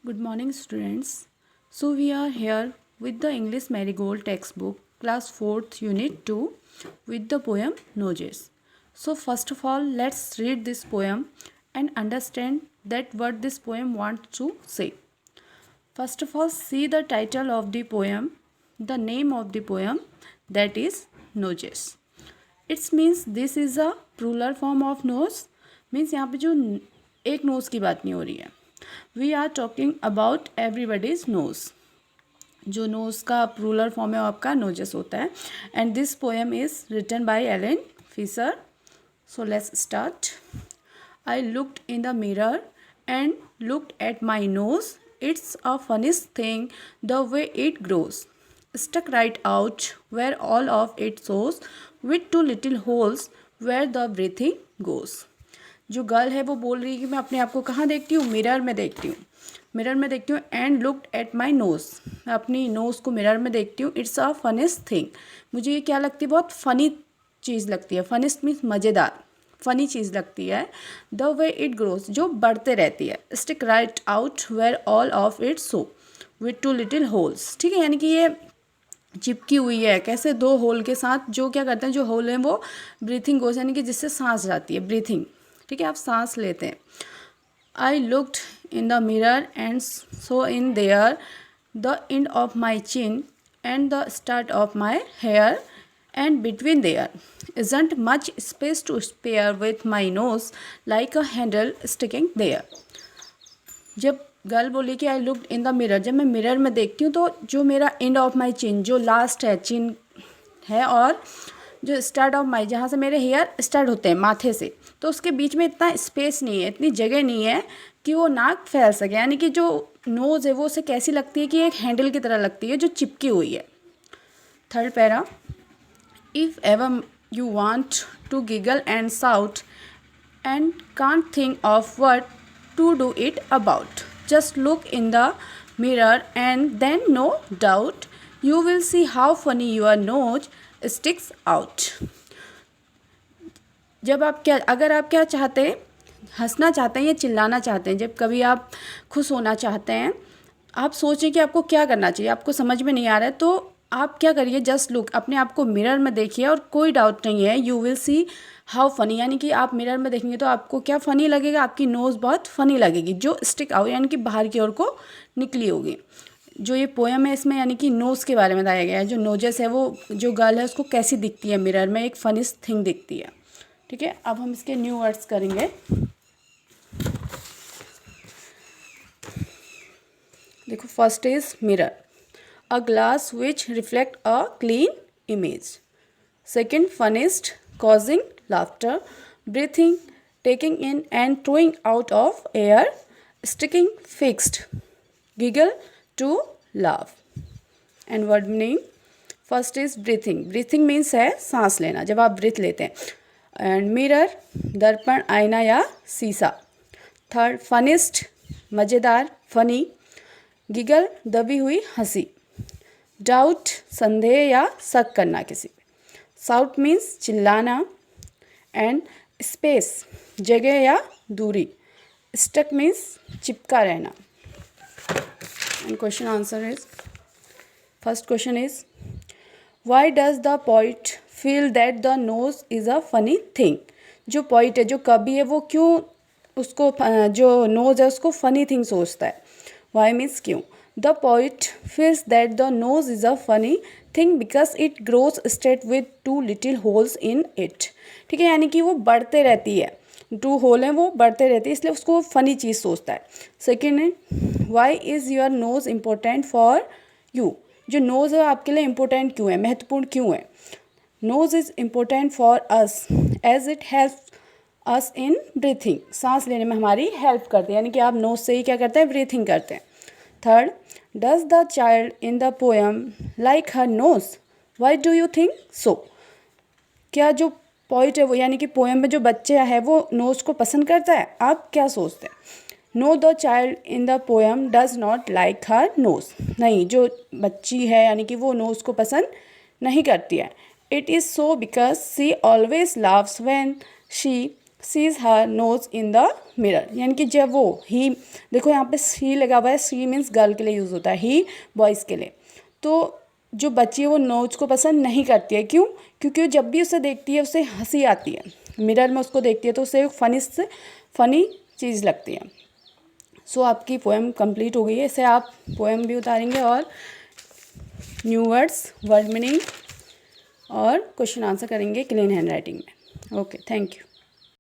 Good morning, students. So, we are here with the English Marigold textbook, class 4th, unit 2, with the poem Noses. So, first of all, let's read this poem and understand that what this poem wants to say. First of all, see the title of the poem, the name of the poem, that is Noses. It means this is a plural form of nose. Means यहाँ पे जो एक nose की बात नहीं हो रही है. We are talking about everybody's nose. जो नोज़ का प्लूरल फॉर्म है वो आपका नोजेस होता है. And this poem is written by Alan Fisher. So let's start. I looked in the mirror and looked at my nose. It's a funniest thing the way it grows, stuck right out where all of it shows, with two little holes where the breathing goes. जो girl है वो बोल रही है कि मैं अपने आप को कहाँ देखती हूँ, मिरर में देखती हूँ. मिरर में देखती हूँ. And looked at my nose, मैं अपनी नोज़ को मिरर में देखती हूँ. इट्स अ फनीस्ट थिंग, मुझे ये क्या लगती है, बहुत फ़नी चीज़ लगती है. फनीस्ट मीन्स मज़ेदार, फ़नी चीज़ लगती है. द वे इट ग्रोज, जो बढ़ते रहती है. Stick right out where all of it so, with two little holes. ठीक है, यानी कि ये चिपकी हुई है. कैसे? दो होल के साथ. जो क्या करते हैं, जो होल है वो ब्रीथिंग गोज, यानी कि जिससे सांस जाती है, ब्रीथिंग. ठीक है, आप सांस लेते हैं. I looked in the mirror and so in there the end of my chin and the start of my hair, and between there isn't much space to spare with my nose like a handle sticking there. जब girl बोली कि आई looked in the mirror, जब मैं mirror में देखती हूँ तो जो मेरा एंड ऑफ माई चिन, जो लास्ट है चिन है, और जो स्टार्ट ऑफ माई, जहाँ से मेरे हेयर स्टार्ट होते हैं माथे से, तो उसके बीच में इतना स्पेस नहीं है, इतनी जगह नहीं है कि वो नाक फैल सके. यानी कि जो नोज़ है वो उसे कैसी लगती है कि एक हैंडल की तरह लगती है जो चिपकी हुई है. Third para. If ever you want to giggle and shout and can't think of what to do it about, just look in the mirror and then no doubt you will see how funny your nose sticks out. जब आप क्या, अगर आप क्या चाहते हैं, हंसना चाहते हैं या चिल्लाना चाहते हैं, जब कभी आप खुश होना चाहते हैं, आप सोचें कि आपको क्या करना चाहिए, आपको समझ में नहीं आ रहा है, तो आप क्या करिए, जस्ट लुक, अपने आप को मिरर में देखिए और कोई डाउट नहीं है, you will see how funny, यानी कि आप मिरर में देखेंगे तो आपको क्या फ़नी लगेगा, आपकी नोज़ बहुत फ़नी लगेगी, जो स्टिक आउट यानी कि बाहर की ओर को निकली होगी. जो ये पोएम है इसमें यानी कि नोज़ के बारे में बताया गया है. जो नोजेस है वो, जो गर्ल है उसको कैसी दिखती है मिरर में, एक फनीस्ट थिंग दिखती है. ठीक है, अब हम इसके न्यू वर्ड्स करेंगे. देखो, first is mirror, a glass which reflect a clean image. Second, funniest, causing laughter, breathing, taking in and throwing out of air, sticking, fixed, giggle, to laugh. And word meaning, first is breathing. Breathing means है सांस लेना, जब आप breathe लेते हैं. And mirror, दर्पण, आईना या शीशा. थर्ड, फनीस्ट, मज़ेदार, फनी. गिगल, दबी हुई हंसी. डाउट, संदेह या शक करना किसी पे. साउट मीन्स चिल्लाना. एंड स्पेस, जगह या दूरी. स्टक मीन्स चिपका रहना. And question answer is, first question is, why does the poet feel that the nose is a funny thing. जो पोइट है, जो कवि है, वो क्यों उसको, जो नोज है उसको फनी थिंग सोचता है. वाई मीन्स क्यों. The poet feels that the nose is a funny thing because it grows straight with two little holes in it. ठीक है, यानी कि वो बढ़ते रहती है, टू होल हैं वो बढ़ते रहती है, इसलिए उसको फनी चीज़ सोचता है. सेकेंड है, why is your nose important for you. जो नोज़ है आपके लिए इम्पोर्टेंट क्यों है, महत्वपूर्ण क्यों है. Nose is important for us as it help us in breathing. सांस लेने में हमारी हेल्प करती है, यानी कि आप नोज़ से ही क्या करते हैं, ब्रीथिंग करते हैं. Third, does the child in the poem like her knows. Why do you think so. क्या जो पोइट है वो, यानी कि पोएम में जो बच्चा है वो नोज को पसंद करता है, आप क्या सोचते हैं. No, the child in the poem does not like her nose. नहीं, जो बच्ची है यानी कि वो नोज को पसंद नहीं करती है. It is so because she always loves when she sees her nose in the mirror, यानी कि जब वो ही, देखो यहाँ पे सी लगा हुआ है, सी मीन्स गर्ल के लिए यूज़ होता है, ही बॉयज़ के लिए। तो जो बच्ची है वो नोज को पसंद नहीं करती है, क्यों? क्योंकि वो जब भी उसे देखती है उसे हंसी आती है, मिरर में उसको देखती है तो उसे फनी चीज़ लगती है। सो आपकी पोएम कंप्लीट हो गई है। इसे आप पोएम भी उतारेंगे और न्यू वर्ड्स, वर्ड मीनिंग और क्वेश्चन आंसर करेंगे क्लीन हैंड राइटिंग में। Okay, thank you.